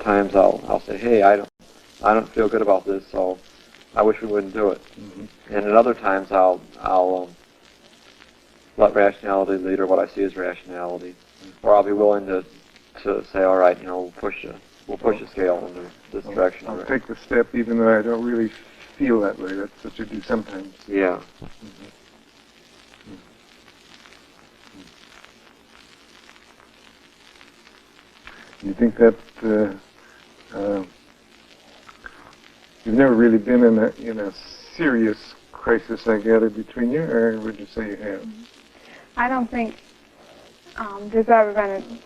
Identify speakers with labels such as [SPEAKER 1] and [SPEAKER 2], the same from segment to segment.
[SPEAKER 1] times I'll say, hey, I don't feel good about this, so I wish we wouldn't do it. Mm-hmm. And at other times I'll let rationality lead, or what I see as rationality, or I'll be willing to say, all right, we'll push the scale in this direction.
[SPEAKER 2] I'll take the step even though I don't really feel that way. That's what you do sometimes.
[SPEAKER 1] Yeah.
[SPEAKER 2] Mm-hmm. You think that you've never really been in a serious crisis, I gather, between you, or would you say you have?
[SPEAKER 3] I don't think there's ever been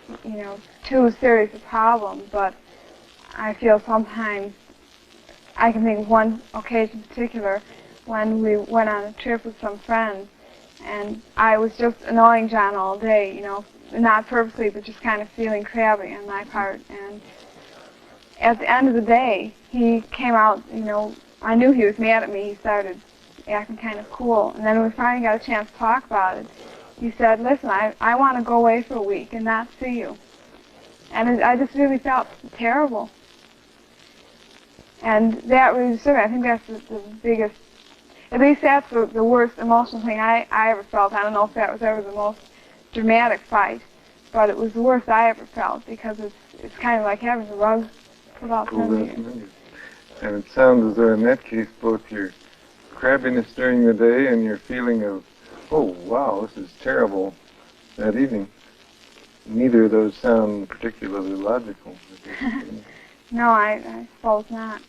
[SPEAKER 3] too serious a problem, but I feel sometimes, I can think of one occasion in particular when we went on a trip with some friends, and I was just annoying John all day, not purposely, but just kind of feeling crabby on my part. And at the end of the day, he came out, I knew he was mad at me. He started acting kind of cool. And then when we finally got a chance to talk about it, he said, listen, I want to go away for a week and not see you. And I just really felt terrible. And that really disturbed me. I think that's the biggest, at least that's the worst emotional thing I ever felt. I don't know if that was ever the most dramatic fight, but it was the worst I ever felt, because it's kind of like having the rug pulled out from you.
[SPEAKER 2] And it sounds as though in that case both your crabbiness during the day and your feeling of, oh wow, this is terrible that evening, neither of those sound particularly logical.
[SPEAKER 3] No, I suppose not.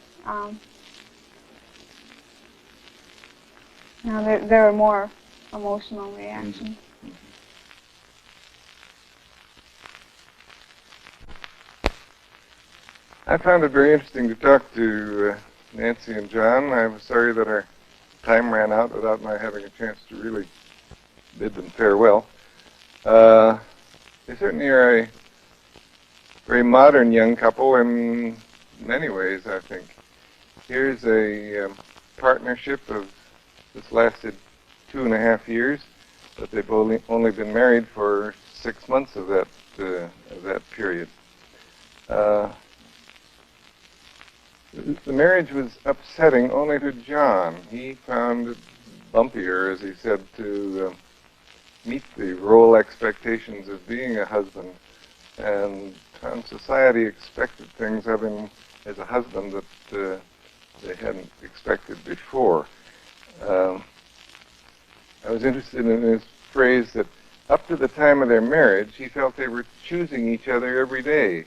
[SPEAKER 3] No, there were more emotional reactions.
[SPEAKER 2] I found it very interesting to talk to Nancy and John. I was sorry that our time ran out without my having a chance to really bid them farewell. They certainly are a very modern young couple in many ways, I think. Here's a partnership that's lasted 2.5 years, but they've only been married for 6 months of that period. The marriage was upsetting only to John. He found it bumpier, as he said, to meet the role expectations of being a husband, and society expected things of him as a husband that they hadn't expected before. I was interested in his phrase that up to the time of their marriage, he felt they were choosing each other every day.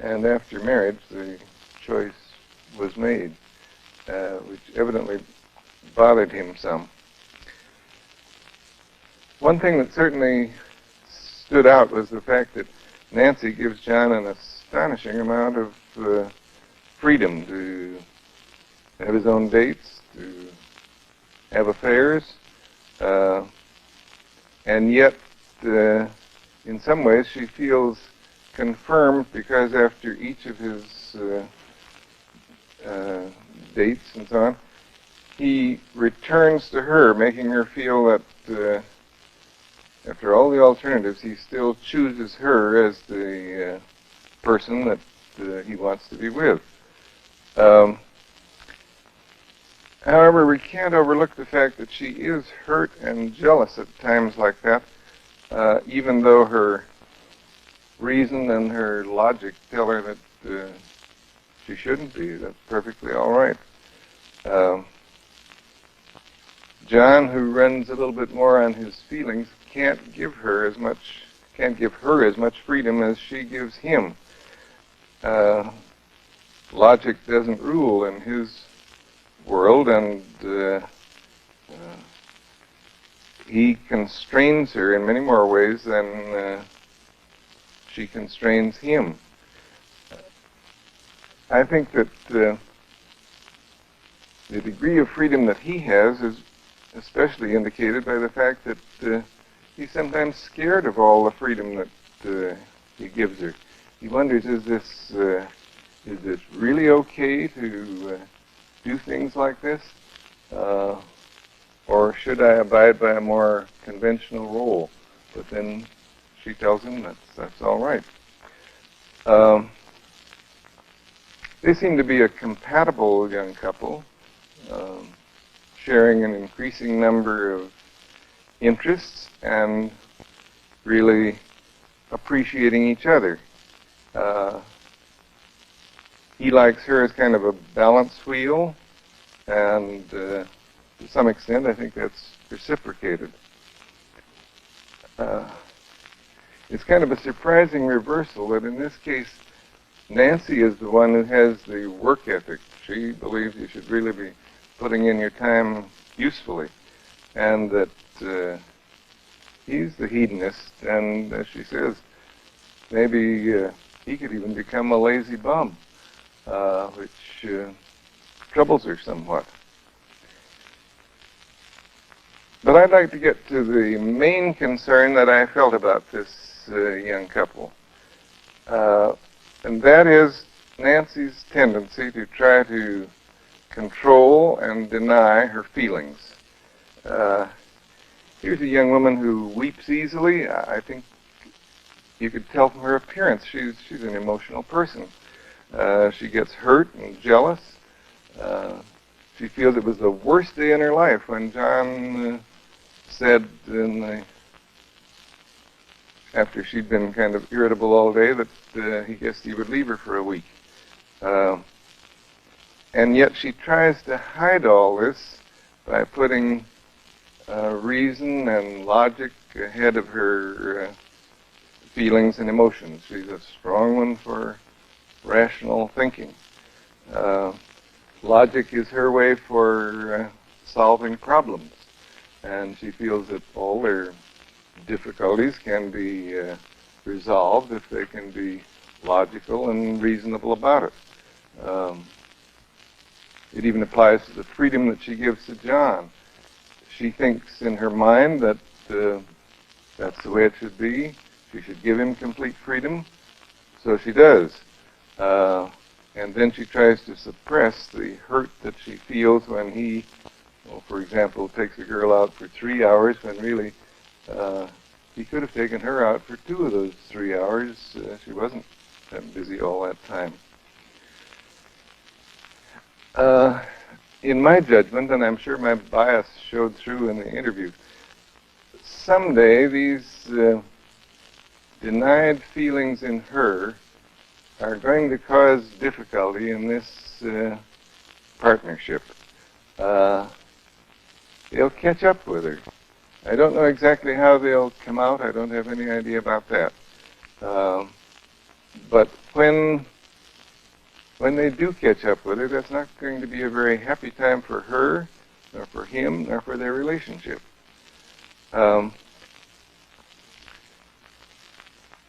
[SPEAKER 2] And after marriage, the choice was made, which evidently bothered him some. One thing that certainly stood out was the fact that Nancy gives John an astonishing amount of freedom to have his own dates, to have affairs, and yet in some ways she feels confirmed, because after each of his dates and so on, he returns to her, making her feel that after all the alternatives, he still chooses her as the person that he wants to be with. However, we can't overlook the fact that she is hurt and jealous at times like that, even though her reason and her logic tell her that she shouldn't be. That's perfectly all right. John, who runs a little bit more on his feelings, can't give her as much freedom as she gives him. Logic doesn't rule in his world, and he constrains her in many more ways than she constrains him. I think that the degree of freedom that he has is especially indicated by the fact that he's sometimes scared of all the freedom that he gives her. He wonders, is this really okay to do things like this? Or should I abide by a more conventional role? But then she tells him that's all right. They seem to be a compatible young couple, sharing an increasing number of interests and really appreciating each other. He likes her as kind of a balance wheel, and to some extent I think that's reciprocated. It's kind of a surprising reversal that in this case Nancy is the one who has the work ethic. She believes you should really be putting in your time usefully, and that he's the hedonist, and as she says, maybe he could even become a lazy bum, which troubles her somewhat. But I'd like to get to the main concern that I felt about this young couple, and that is Nancy's tendency to try to control and deny her feelings. Here's a young woman who weeps easily. I think you could tell from her appearance she's an emotional person. She gets hurt and jealous. She feels it was the worst day in her life when John said after she'd been kind of irritable all day that he guessed he would leave her for a week. And yet she tries to hide all this by putting reason and logic ahead of her feelings and emotions. She's a strong one for rational thinking. Logic is her way for solving problems, and she feels that all their difficulties can be resolved if they can be logical and reasonable about it. It even applies to the freedom that she gives to John. She thinks in her mind that that's the way it should be. She should give him complete freedom, so she does. And then she tries to suppress the hurt that she feels when he, for example, takes a girl out for 3 hours when really he could have taken her out for 2 of those 3 hours. She wasn't that busy all that time. In my judgment, and I'm sure my bias showed through in the interview, someday these denied feelings in her are going to cause difficulty in this partnership. They'll catch up with her. I don't know exactly how they'll come out. I don't have any idea about that. But when they do catch up with her, that's not going to be a very happy time for her, nor for him, nor for their relationship.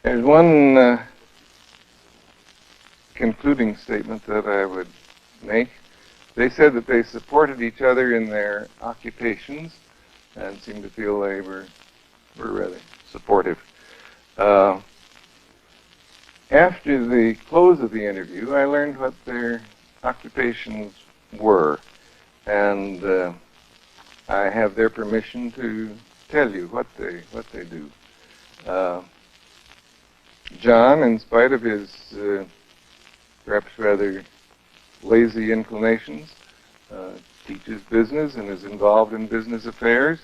[SPEAKER 2] There's one concluding statement that I would make. They said that they supported each other in their occupations and seemed to feel they were rather supportive. After the close of the interview, I learned what their occupations were, and I have their permission to tell you what they do. John, in spite of his perhaps rather lazy inclinations, teaches business and is involved in business affairs.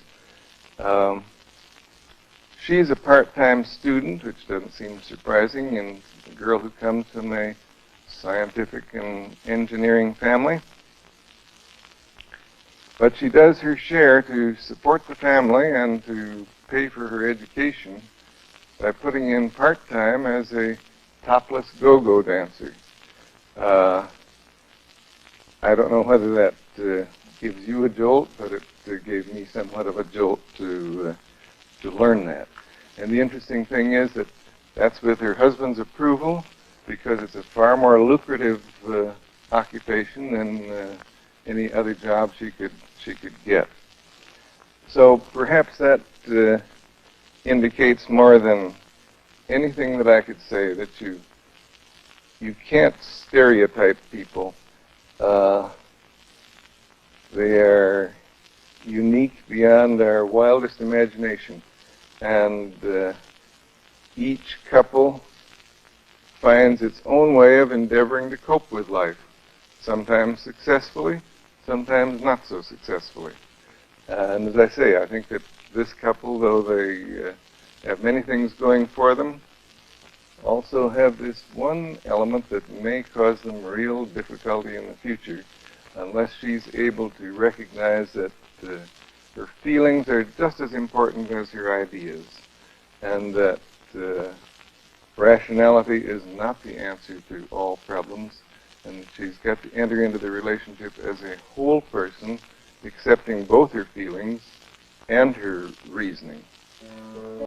[SPEAKER 2] She's a part-time student, which doesn't seem surprising, and a girl who comes from a scientific and engineering family. But she does her share to support the family and to pay for her education by putting in part-time as a topless go-go dancer. I don't know whether that gives you a jolt, but it gave me somewhat of a jolt to learn that. And the interesting thing is that that's with her husband's approval, because it's a far more lucrative occupation than any other job she could get. So perhaps that indicates more than anything that I could say that you can't stereotype people. They are unique beyond our wildest imagination, and each couple finds its own way of endeavoring to cope with life, sometimes successfully, sometimes not so successfully. And as I say, I think that this couple, though they have many things going for them, also have this one element that may cause them real difficulty in the future, unless she's able to recognize that her feelings are just as important as her ideas, and that rationality is not the answer to all problems, and she's got to enter into the relationship as a whole person, accepting both her feelings and her reasoning.